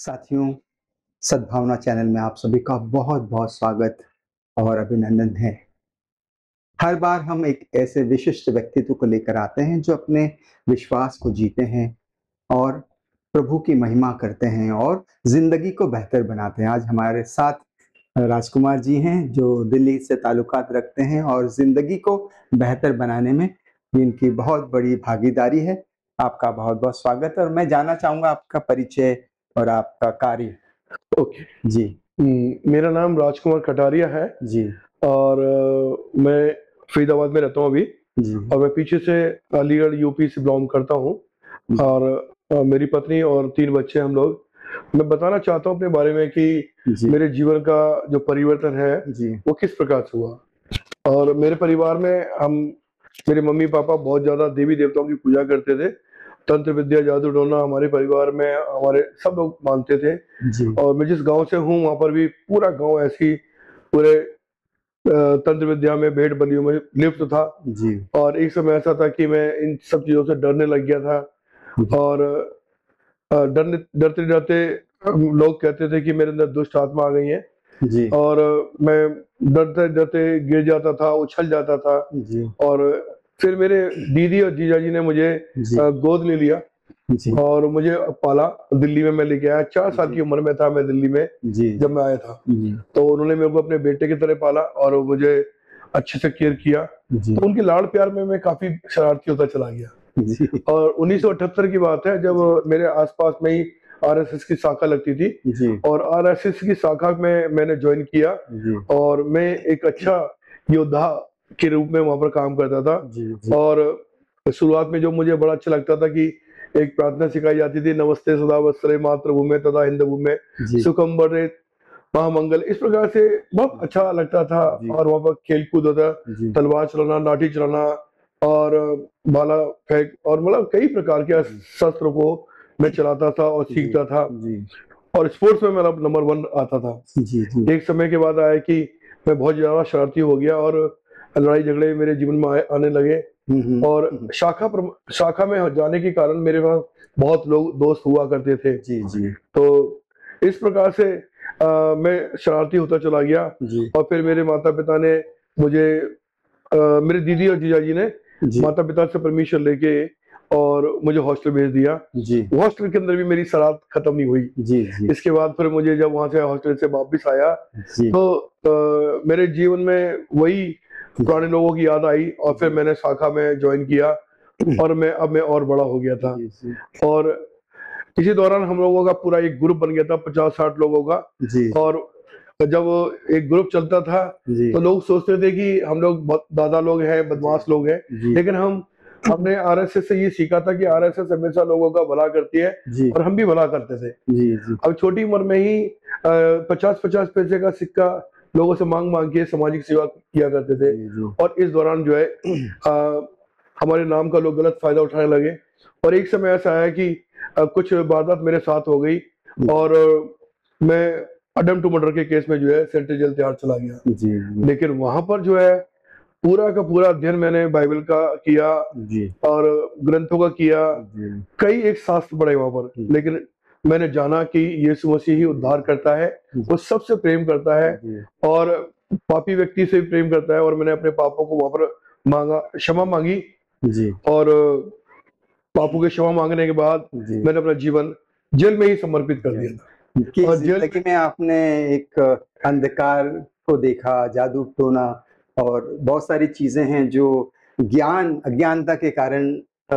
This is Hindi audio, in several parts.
साथियों, सद्भावना चैनल में आप सभी का बहुत-बहुत स्वागत और अभिनंदन है। हर बार हम एक ऐसे विशिष्ट व्यक्तित्व को लेकर आते हैं जो अपने विश्वास को जीते हैं और प्रभु की महिमा करते हैं और ज़िंदगी को बेहतर बनाते हैं। आज हमारे साथ राजकुमार जी हैं जो दिल्ली से ताल्लुकात रखते हैं और ज़िंदगी को बेहतर बनाने में इनकी बहुत बड़ी भागीदारी है। आपका बहुत-बहुत स्वागत है और मैं जानना चाहूँगा आपका परिचय और आपका कार्य। ओके। जी, मेरा नाम राजकुमार कटारिया है जी, और मैं फरीदाबाद में रहता हूँ अभी जी, और मैं पीछे से अलीगढ़ यूपी से बिलोंग करता हूँ और मेरी पत्नी और 3 बच्चे हम लोग। मैं बताना चाहता हूँ अपने बारे में कि जी, मेरे जीवन का जो परिवर्तन है जी, वो किस प्रकार से हुआ। और मेरे परिवार में मेरे मम्मी-पापा बहुत ज़्यादा देवी-देवताओं की पूजा करते थे। तंत्र विद्या, जादू टोना हमारे परिवार में हमारे सब लोग मानते थे। जी, और मैं जिस गाँव से हूँ वहाँ पर भी पूरा गाँव ऐसी पूरे तंत्र विद्या में, भेड़ बलियों में लिप्त था। जी, और एक समय ऐसा था कि मैं इन सब चीज़ों से डरने लग गया था और डरते-डरते लोग कहते थे कि मेरे अंदर दुष्ट आत्मा आ गई है जी, और मैं डरते-डरते गिर जाता था, उछल जाता था। जी, और फिर मेरे दीदी और जीजाजी ने मुझे जी, गोद ले लिया जी, और मुझे पाला। दिल्ली में मैं लेके आया, 4 साल जी, की उम्र में था मैं दिल्ली में जी, जब मैं आया था। जी, तो उन्होंने मेरे को अपने बेटे की तरह पाला और मुझे अच्छे से केयर किया। जी, तो उनके लाड़ प्यार में मैं काफ़ी शरारती होता चला गया। जी, और 1978 की बात है जब मेरे आस-पास में ही आरएसएस की शाखा लगती थी जी, और आरएसएस की शाखा में मैंने जॉइन किया जी, और मैं एक अच्छा योद्धा के रूप में वहाँ पर काम करता था। जी, जी, और शुरुआत में जो मुझे बड़ा अच्छा लगता था कि एक प्रार्थना सिखाई जाती थी, नमस्ते सदा वत्सले मातृभूमे तथा हिंदभूमे जी, सुखम बड़े महामंगल। इस प्रकार से बहुत अच्छा लगता था। जी, और वहाँ पर खेल-कूद होता, जी, तलवार चलाना, लाठी चलाना और भाला फेंक और मतलब कई प्रकार के शस्त्र को मैं चलाता था और जी, सीखता था। जी, और स्पोर्ट्स में मेरा नंबर 1 आता था। जी, जी, एक समय के बाद आया कि मैं बहुत ज़्यादा शरारती हो गया और लड़ाई झगड़े मेरे जीवन में आने लगे। हुँ, हुँ, और हुँ, शाखा में जाने के कारण मेरे पास बहुत लोग दोस्त हुआ करते थे। जी, जी, तो इस प्रकार से मैं शरारती होता चला गया। जी, और फिर मेरे माता-पिता ने मुझे मेरे दीदी और जीजाजी ने जी, माता-पिता से परमिशन लेके और मुझे हॉस्टल भेज दिया। जी, हॉस्टल के अंदर भी मेरी शरारत खत्म नहीं हुई। जी, जी, इसके बाद फिर मुझे जब वहाँ से हॉस्टल से वापस आया जी, तो मेरे जीवन में वही पुराने लोगों की याद आई और फिर जी, मैंने शाखा में जॉइन किया और मैं और बड़ा हो गया था। जी, जी, और इसी दौरान हम लोगों का पूरा एक ग्रुप बन गया था 50-60 लोगों का। जी, और जब एक ग्रुप चलता था जी, तो लोग सोचते थे कि हम लोग बहुत दादा लोग हैं, जी, बदमाश लोग हैं। जी, लेकिन हमने आरएसएस से ये सीखा था कि आरएसएस हमेशा लोगों का भला करती है जी, और हम भी भला करते थे। जी, जी, अब छोटी उम्र में ही 50-50 पैसे का सिक्का लोगों से माँग-माँग के सामाजिक सेवा किया करते थे। जी, जी, और इस दौरान जो है हमारे नाम का लोग गलत फ़ायदा उठाने लगे। और एक समय ऐसा आया कि कुछ वारदात मेरे साथ हो गई और मैं अडम टू मर्डर के केस में जो है सेंट्रल जेल तिहाड़ चला गया। जी, जी, लेकिन वहाँ पर जो है पूरा का पूरा अध्ययन मैंने बाइबल का किया जी, और ग्रंथों का किया। जी, कई एक शास्त्र पढ़े वहाँ पर, जी, लेकिन मैंने जाना कि यीशु मसीह ही उद्धार करता है, वो सबसे प्रेम करता है जी, और पापी व्यक्ति से भी प्रेम करता है। और मैंने अपने पापों को वहाँ पर माँगा, क्षमा माँगी जी, और पापों की क्षमा माँगने के बाद जी, मैंने अपना जीवन जेल में ही समर्पित कर दिया था। कि और जेल ज़िंदगी में आपने एक अंधकार को देखा, जादू-टोना और बहुत सारी चीज़ें हैं जो अज्ञानता के कारण अ,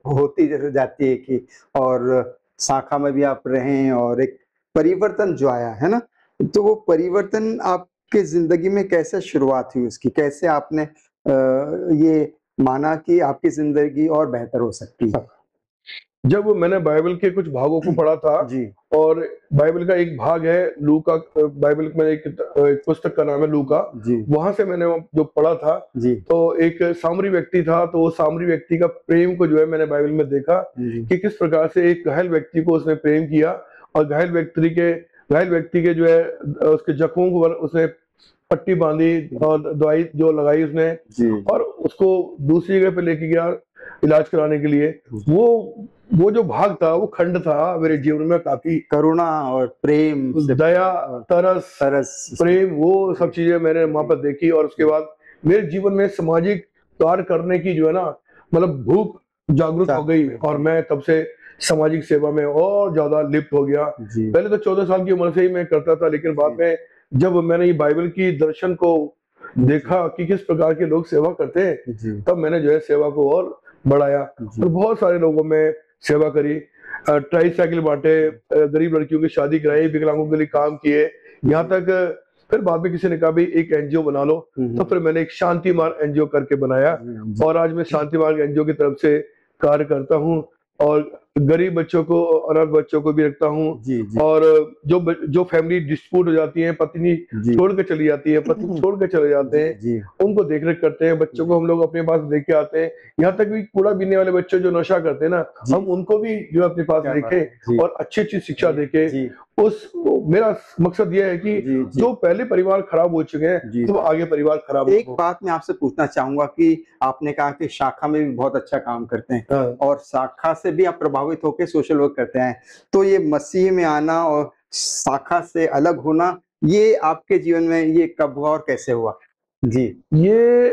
होती जैसे जाती है कि और शाखा में भी आप रहे हैं और एक परिवर्तन जो आया, है ना? तो वो परिवर्तन आपके ज़िंदगी में कैसे शुरुआत हुई उसकी? कैसे आपने ये माना कि आपकी ज़िंदगी और बेहतर हो सकती है? जब मैंने बाइबल के कुछ भागों को पढ़ा था जी, और बाइबल का एक भाग है लूका, बाइबल में एक पुस्तक का नाम है लूका। जी, वहां से मैंने जो पढ़ा था जी, तो एक सामरी व्यक्ति था, तो वो सामरी व्यक्ति का प्रेम को जो है मैंने बाइबल में देखा जी, कि किस प्रकार से एक घायल व्यक्ति को उसने प्रेम किया और घायल व्यक्ति के जो है उसके जख्मों को उसने पट्टी बांधी और दवाई जो लगाई उसने जी, और उसको दूसरी जगह पे लेके गया इलाज कराने के लिए। वो वो जो भाग था, वो खंड था मेरे जीवन में काफ़ी। करुणा और प्रेम से दया, तरस, तरस प्रेम, वो सब चीज़ें मैंने वहाँ पर देखी और उसके बाद मेरे जीवन में सामाजिक कार्य करने की जो है ना, मतलब भूख जागृत हो गई और मैं तब से सामाजिक सेवा में और ज़्यादा लिप्त हो गया। जी पहले तो 14 साल की उम्र से ही मैं करता था, लेकिन बाद में जब मैंने ये बाइबल की दर्शन को देखा कि किस प्रकार के लोग सेवा करते हैं, जी तब मैंने जो है सेवा को और बढ़ाया जी और बहुत सारे लोगों में सेवा करी। ट्राईसाइकिल बांटे, गरीब लड़कियों की शादी कराई, विकलांगों के लिए काम किए, यहाँ तक फिर बाद में किसी ने कहा भाई एक एनजीओ बना लो, तो फिर मैंने एक शांति मार्ग एनजीओ करके बनाया और आज मैं शांति मार्ग एनजीओ की तरफ से कार्य करता हूँ और गरीब बच्चों को, अनाथ बच्चों को भी रखता हूँ जी जी और जो फैमिली डिस्प्यूट हो जाती है, पत्नी जी छोड़ के चली जाती है, पति छोड़ के चले जाते हैं, जी उनको देख रेख करते हैं, बच्चों को हम लोग अपने पास लेके आते हैं। यहाँ तक भी कूड़ा बीनने वाले बच्चे जो नशा करते हैं ना, जी। हम उनको भी जो है अपने पास क्या बात है। लेके जी और अच्छी अच्छी शिक्षा देके जी मेरा मकसद यह है कि जी जी जो पहले परिवार खराब हो चुके हैं, जी तो आगे परिवार खराब एक हो। बात मैं आपसे पूछना चाहूंगा कि आपने कहा कि शाखा में भी बहुत अच्छा काम करते हैं हाँ। और शाखा से भी आप प्रभावित होकर सोशल वर्क करते हैं, तो ये मसीह में आना और शाखा से अलग होना, ये आपके जीवन में ये कब हुआ और कैसे हुआ? जी ये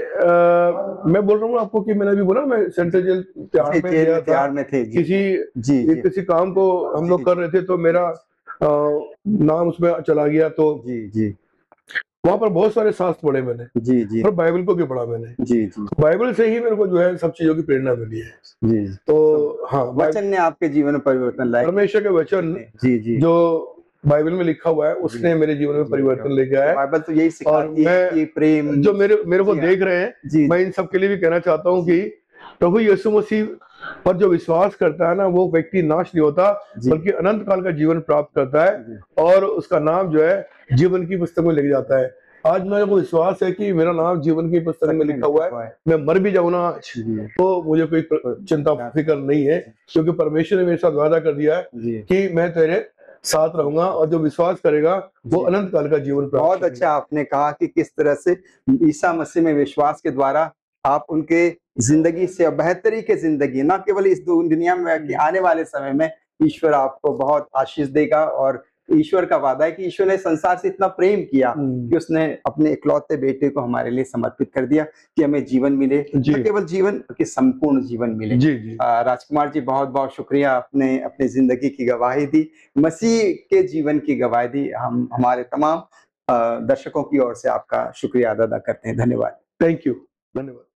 मैं बोल रहा हूँ आपको कि मैंने अभी बोला मैं सेंट्रल जेल तिहाड़ में जेल गया में था, तिहाड़ में थे। जी जी जी किसी काम को हम लोग कर रहे थे, तो मेरा नाम उसमें चला गया, तो जी जी वहां पर बहुत सारे शास्त्र पढ़े मैंने जी जी और बाइबल को भी पढ़ा मैंने। जी जी बाइबल से ही मेरे को जो है सब चीजों की प्रेरणा मिली है। जी तो हाँ, वचन ने आपके जीवन में परिवर्तन लाया। परमेश्वर के वचन जी जी जो बाइबल में लिखा हुआ है, उसने मेरे जीवन में परिवर्तन लेके आया है। बाइबल तो यही और सिखाती है कि प्रेम मैं जो मेरे को जी, देख रहे हैं, जी मैं इन सब के लिए भी कहना चाहता हूँ कि प्रभु यीशु मसीह पर जो विश्वास करता है ना, वो व्यक्ति नाश नहीं होता, जी बल्कि अनंत काल का जीवन प्राप्त करता है और उसका नाम जो है जीवन की पुस्तक में लिख जाता है। आज मेरे को विश्वास है कि मेरा नाम जीवन की पुस्तक में लिखा हुआ है। मैं मर भी जाऊं ना आज, तो मुझे कोई चिंता फिक्र नहीं है, क्योंकि परमेश्वर ने मेरे साथ वादा कर दिया है कि मैं तेरे साथ रहूंगा और जो विश्वास करेगा वो अनंत काल का जीवन प्राप्त बहुत अच्छा आपने कहा कि किस तरह से ईसा मसीह में विश्वास के द्वारा आप उनके जिंदगी से बेहतरी के जिंदगी, ना केवल इस दुनिया में बल्कि आने वाले समय में ईश्वर आपको बहुत आशीष देगा। और ईश्वर का वादा है कि ईश्वर ने संसार से इतना प्रेम किया कि उसने अपने इकलौते बेटे को हमारे लिए समर्पित कर दिया कि हमें जीवन मिले, न केवल जीवन बल्कि संपूर्ण जीवन मिले। जी जी राजकुमार जी, बहुत बहुत शुक्रिया, आपने अपनी जिंदगी की गवाही दी, मसीह के जीवन की गवाही दी। हम हमारे तमाम दर्शकों की ओर से आपका शुक्रिया अदा करते हैं। धन्यवाद। थैंक यू, धन्यवाद।